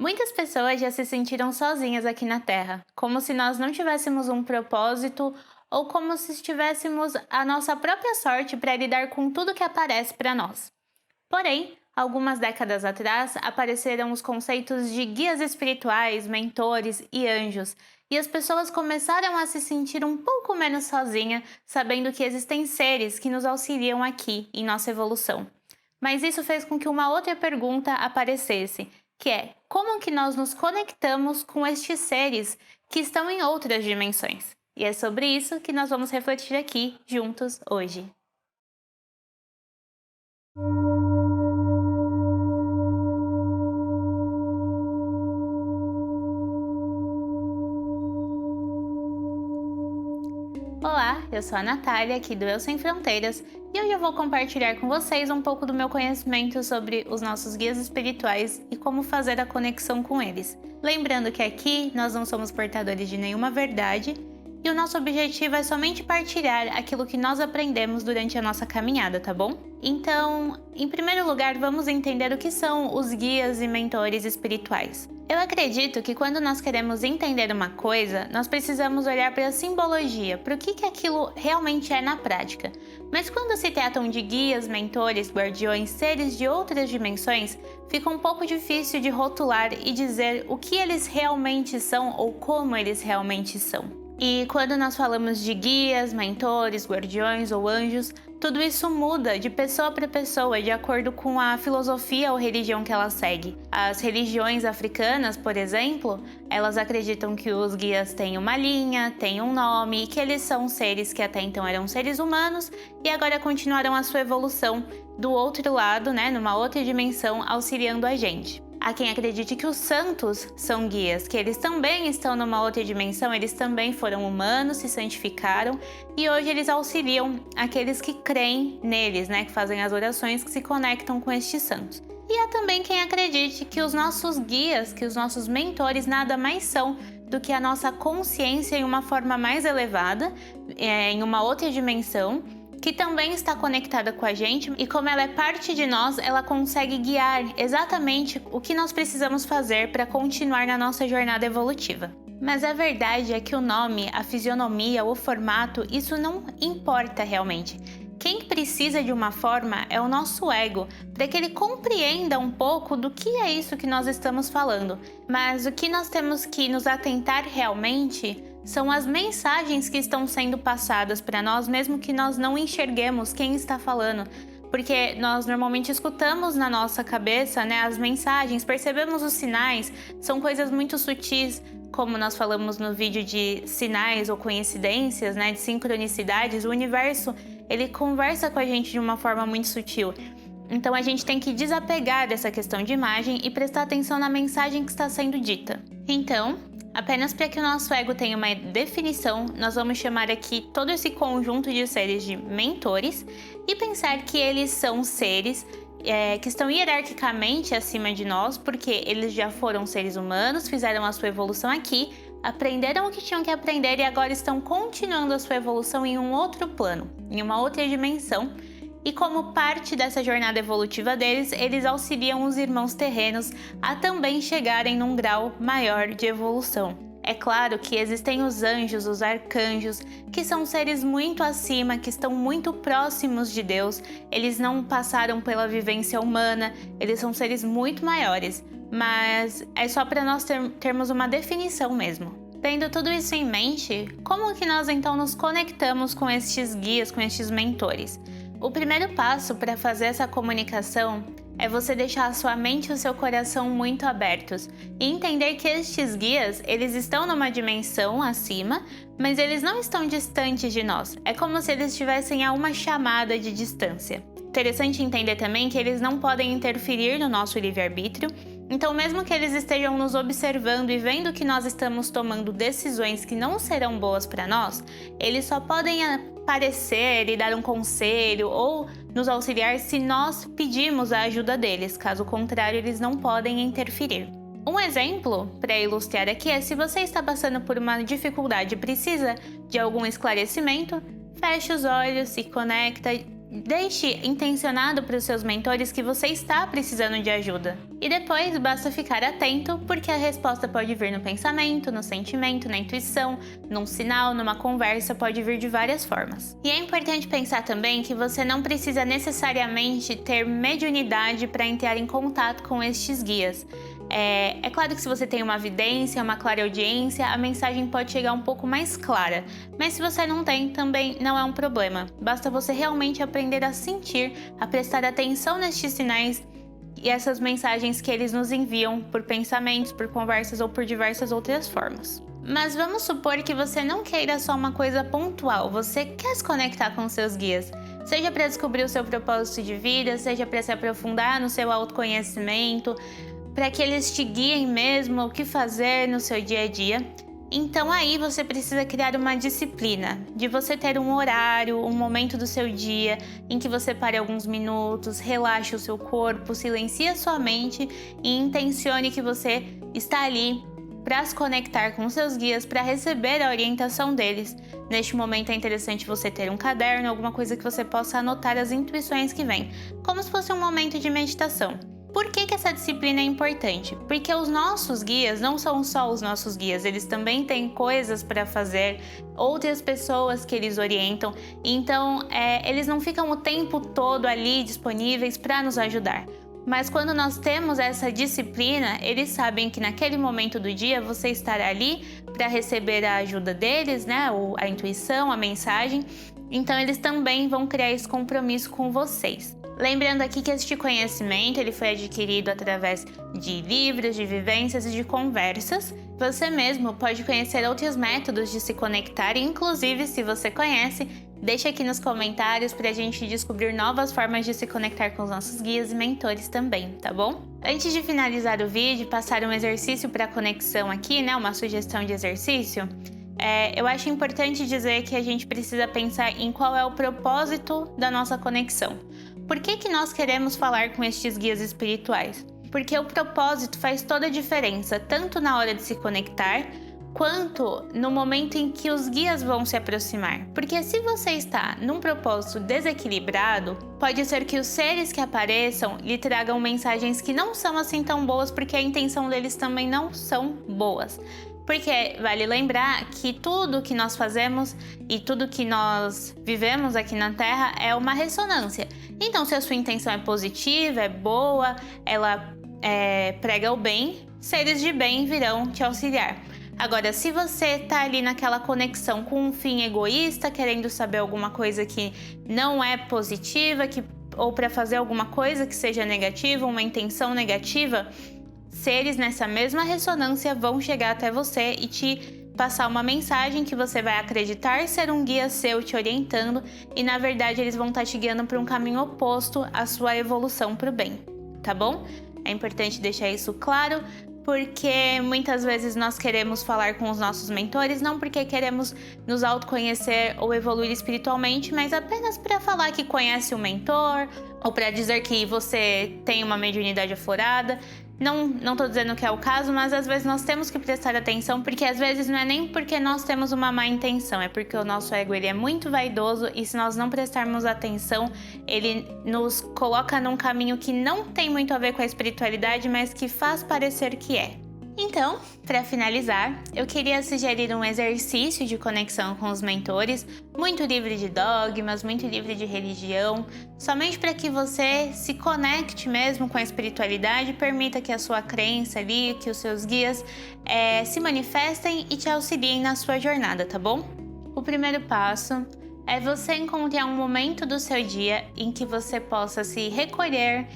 Muitas pessoas já se sentiram sozinhas aqui na Terra, como se nós não tivéssemos um propósito ou como se tivéssemos a nossa própria sorte para lidar com tudo que aparece para nós. Porém, algumas décadas atrás apareceram os conceitos de guias espirituais, mentores e anjos, e as pessoas começaram a se sentir um pouco menos sozinhas, sabendo que existem seres que nos auxiliam aqui em nossa evolução. Mas isso fez com que uma outra pergunta aparecesse, que é: como que nós nos conectamos com estes seres que estão em outras dimensões? E é sobre isso que nós vamos refletir aqui juntos hoje. Olá, eu sou a Natália, aqui do Eu Sem Fronteiras, e hoje eu vou compartilhar com vocês um pouco do meu conhecimento sobre os nossos guias espirituais e como fazer a conexão com eles. Lembrando que aqui nós não somos portadores de nenhuma verdade e o nosso objetivo é somente partilhar aquilo que nós aprendemos durante a nossa caminhada, tá bom? Então, em primeiro lugar, vamos entender o que são os guias e mentores espirituais. Eu acredito que quando nós queremos entender uma coisa, nós precisamos olhar para a simbologia, para o que aquilo realmente é na prática. Mas quando se tratam de guias, mentores, guardiões, seres de outras dimensões, fica um pouco difícil de rotular e dizer o que eles realmente são ou como eles realmente são. E quando nós falamos de guias, mentores, guardiões ou anjos, tudo isso muda de pessoa para pessoa, de acordo com a filosofia ou religião que ela segue. As religiões africanas, por exemplo, elas acreditam que os guias têm uma linha, têm um nome e que eles são seres que até então eram seres humanos e agora continuarão a sua evolução do outro lado, numa outra dimensão, auxiliando a gente. Há quem acredite que os santos são guias, que eles também estão numa outra dimensão, eles também foram humanos, se santificaram e hoje eles auxiliam aqueles que creem neles, que fazem as orações, que se conectam com estes santos. E há também quem acredite que os nossos guias, que os nossos mentores nada mais são do que a nossa consciência em uma forma mais elevada, em uma outra dimensão, que também está conectada com a gente e como ela é parte de nós, ela consegue guiar exatamente o que nós precisamos fazer para continuar na nossa jornada evolutiva. Mas a verdade é que o nome, a fisionomia, o formato, isso não importa realmente. Quem precisa de uma forma é o nosso ego, para que ele compreenda um pouco do que é isso que nós estamos falando. Mas o que nós temos que nos atentar realmente são as mensagens que estão sendo passadas para nós, mesmo que nós não enxerguemos quem está falando. Porque nós normalmente escutamos na nossa cabeça, as mensagens, percebemos os sinais, são coisas muito sutis, como nós falamos no vídeo de sinais ou coincidências, de sincronicidades. O universo, ele conversa com a gente de uma forma muito sutil. Então a gente tem que desapegar dessa questão de imagem e prestar atenção na mensagem que está sendo dita. Então, apenas para que o nosso ego tenha uma definição, nós vamos chamar aqui todo esse conjunto de seres de mentores e pensar que eles são seres que estão hierarquicamente acima de nós, porque eles já foram seres humanos, fizeram a sua evolução aqui, aprenderam o que tinham que aprender e agora estão continuando a sua evolução em um outro plano, em uma outra dimensão. E como parte dessa jornada evolutiva deles, eles auxiliam os irmãos terrenos a também chegarem num grau maior de evolução. É claro que existem os anjos, os arcanjos, que são seres muito acima, que estão muito próximos de Deus. Eles não passaram pela vivência humana, eles são seres muito maiores, mas é só para nós termos uma definição mesmo. Tendo tudo isso em mente, como que nós então nos conectamos com estes guias, com estes mentores? O primeiro passo para fazer essa comunicação é você deixar a sua mente e o seu coração muito abertos e entender que estes guias, eles estão numa dimensão acima, mas eles não estão distantes de nós. É como se eles estivessem a uma chamada de distância. Interessante entender também que eles não podem interferir no nosso livre-arbítrio, então mesmo que eles estejam nos observando e vendo que nós estamos tomando decisões que não serão boas para nós, eles só podem aparecer e dar um conselho ou nos auxiliar se nós pedirmos a ajuda deles, caso contrário eles não podem interferir. Um exemplo para ilustrar aqui é: se você está passando por uma dificuldade e precisa de algum esclarecimento, feche os olhos, se conecta, Deixe intencionado para os seus mentores que você está precisando de ajuda. E depois basta ficar atento, porque a resposta pode vir no pensamento, no sentimento, na intuição, num sinal, numa conversa, pode vir de várias formas. E é importante pensar também que você não precisa necessariamente ter mediunidade para entrar em contato com estes guias. É claro que se você tem uma vidência, uma clareaudiência, a mensagem pode chegar um pouco mais clara. Mas se você não tem, também não é um problema. Basta você realmente aprender a sentir, a prestar atenção nestes sinais e essas mensagens que eles nos enviam por pensamentos, por conversas ou por diversas outras formas. Mas vamos supor que você não queira só uma coisa pontual, você quer se conectar com seus guias. Seja para descobrir o seu propósito de vida, seja para se aprofundar no seu autoconhecimento, para que eles te guiem mesmo o que fazer no seu dia a dia. Então aí você precisa criar uma disciplina, de você ter um horário, um momento do seu dia em que você pare alguns minutos, relaxe o seu corpo, silencie a sua mente e intencione que você está ali para se conectar com seus guias, para receber a orientação deles. Neste momento é interessante você ter um caderno, alguma coisa que você possa anotar as intuições que vêm, como se fosse um momento de meditação. Por que essa disciplina é importante? Porque os nossos guias não são só os nossos guias, eles também têm coisas para fazer, outras pessoas que eles orientam, então eles não ficam o tempo todo ali disponíveis para nos ajudar. Mas quando nós temos essa disciplina, eles sabem que naquele momento do dia você estará ali para receber a ajuda deles, né? A intuição, a mensagem, então eles também vão criar esse compromisso com vocês. Lembrando aqui que este conhecimento ele foi adquirido através de livros, de vivências e de conversas. Você mesmo pode conhecer outros métodos de se conectar, inclusive se você conhece, deixa aqui nos comentários para a gente descobrir novas formas de se conectar com os nossos guias e mentores também, tá bom? Antes de finalizar o vídeo, passar um exercício para conexão aqui, né? Uma sugestão de exercício. Eu acho importante dizer que a gente precisa pensar em qual é o propósito da nossa conexão. Por que nós queremos falar com estes guias espirituais? Porque o propósito faz toda a diferença, tanto na hora de se conectar, quanto no momento em que os guias vão se aproximar. Porque se você está num propósito desequilibrado, pode ser que os seres que apareçam lhe tragam mensagens que não são assim tão boas, porque a intenção deles também não são boas. Porque vale lembrar que tudo que nós fazemos e tudo que nós vivemos aqui na Terra é uma ressonância. Então, se a sua intenção é positiva, é boa, ela prega o bem, seres de bem virão te auxiliar. Agora, se você tá ali naquela conexão com um fim egoísta, querendo saber alguma coisa que não é positiva, ou para fazer alguma coisa que seja negativa, uma intenção negativa, seres nessa mesma ressonância vão chegar até você e te passar uma mensagem que você vai acreditar ser um guia seu te orientando e na verdade eles vão estar te guiando para um caminho oposto à sua evolução para o bem, tá bom? É importante deixar isso claro, porque muitas vezes nós queremos falar com os nossos mentores não porque queremos nos autoconhecer ou evoluir espiritualmente, mas apenas para falar que conhece o mentor ou para dizer que você tem uma mediunidade aflorada. Não tô dizendo que é o caso, mas às vezes nós temos que prestar atenção, porque às vezes não é nem porque nós temos uma má intenção, é porque o nosso ego ele é muito vaidoso e se nós não prestarmos atenção, ele nos coloca num caminho que não tem muito a ver com a espiritualidade, mas que faz parecer que é. Então, para finalizar, eu queria sugerir um exercício de conexão com os mentores, muito livre de dogmas, muito livre de religião, somente para que você se conecte mesmo com a espiritualidade, permita que a sua crença ali, que os seus guias se manifestem e te auxiliem na sua jornada, tá bom? O primeiro passo é você encontrar um momento do seu dia em que você possa se recolher,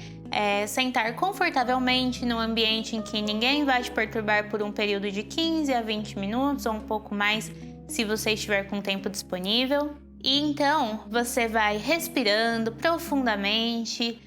sentar confortavelmente num ambiente em que ninguém vai te perturbar por um período de 15 a 20 minutos ou um pouco mais, se você estiver com tempo disponível. E então você vai respirando profundamente,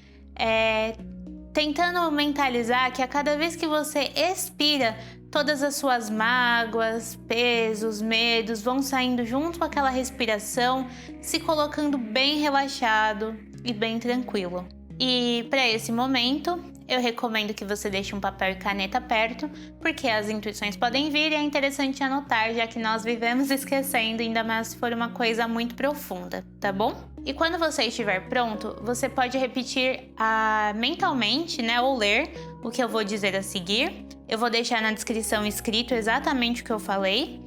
tentando mentalizar que a cada vez que você expira, todas as suas mágoas, pesos, medos vão saindo junto com aquela respiração, se colocando bem relaxado e bem tranquilo. E para esse momento, eu recomendo que você deixe um papel e caneta perto, porque as intuições podem vir e é interessante anotar, já que nós vivemos esquecendo, ainda mais se for uma coisa muito profunda, tá bom? E quando você estiver pronto, você pode repetir mentalmente, né, ou ler o que eu vou dizer a seguir. Eu vou deixar na descrição escrito exatamente o que eu falei,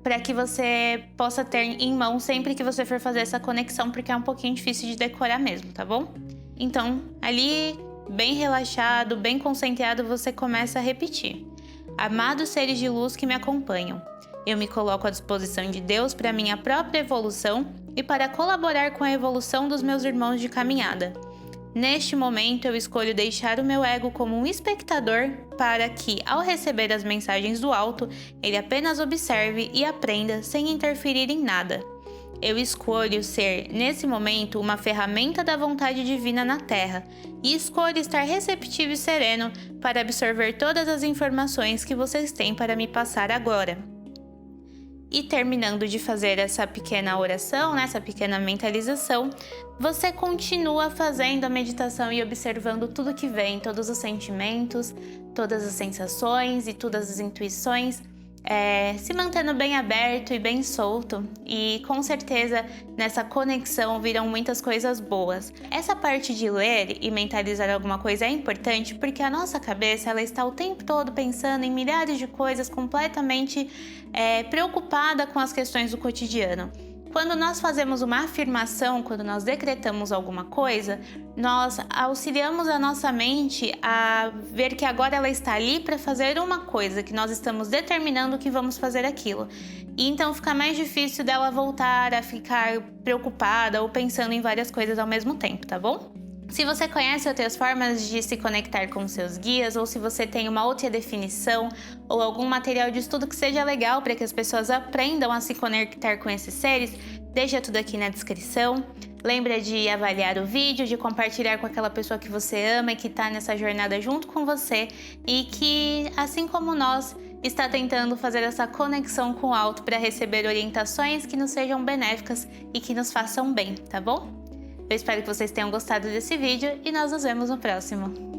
para que você possa ter em mão sempre que você for fazer essa conexão, porque é um pouquinho difícil de decorar mesmo, tá bom? Então, ali, bem relaxado, bem concentrado, você começa a repetir. Amados seres de luz que me acompanham, eu me coloco à disposição de Deus para minha própria evolução e para colaborar com a evolução dos meus irmãos de caminhada. Neste momento, eu escolho deixar o meu ego como um espectador para que, ao receber as mensagens do alto, ele apenas observe e aprenda sem interferir em nada. Eu escolho ser, nesse momento, uma ferramenta da vontade divina na Terra e escolho estar receptivo e sereno para absorver todas as informações que vocês têm para me passar agora. E terminando de fazer essa pequena oração, né, essa pequena mentalização, você continua fazendo a meditação e observando tudo que vem, todos os sentimentos, todas as sensações e todas as intuições, se mantendo bem aberto e bem solto. E com certeza nessa conexão virão muitas coisas boas. Essa parte de ler e mentalizar alguma coisa é importante porque a nossa cabeça ela está o tempo todo pensando em milhares de coisas, completamente preocupada com as questões do cotidiano. Quando nós fazemos uma afirmação, quando nós decretamos alguma coisa, nós auxiliamos a nossa mente a ver que agora ela está ali para fazer uma coisa, que nós estamos determinando que vamos fazer aquilo. E então fica mais difícil dela voltar a ficar preocupada ou pensando em várias coisas ao mesmo tempo, tá bom? Se você conhece outras formas de se conectar com seus guias, ou se você tem uma outra definição ou algum material de estudo que seja legal para que as pessoas aprendam a se conectar com esses seres, deixa tudo aqui na descrição. Lembra de avaliar o vídeo, de compartilhar com aquela pessoa que você ama e que está nessa jornada junto com você e que, assim como nós, está tentando fazer essa conexão com o alto para receber orientações que nos sejam benéficas e que nos façam bem, tá bom? Eu espero que vocês tenham gostado desse vídeo e nós nos vemos no próximo.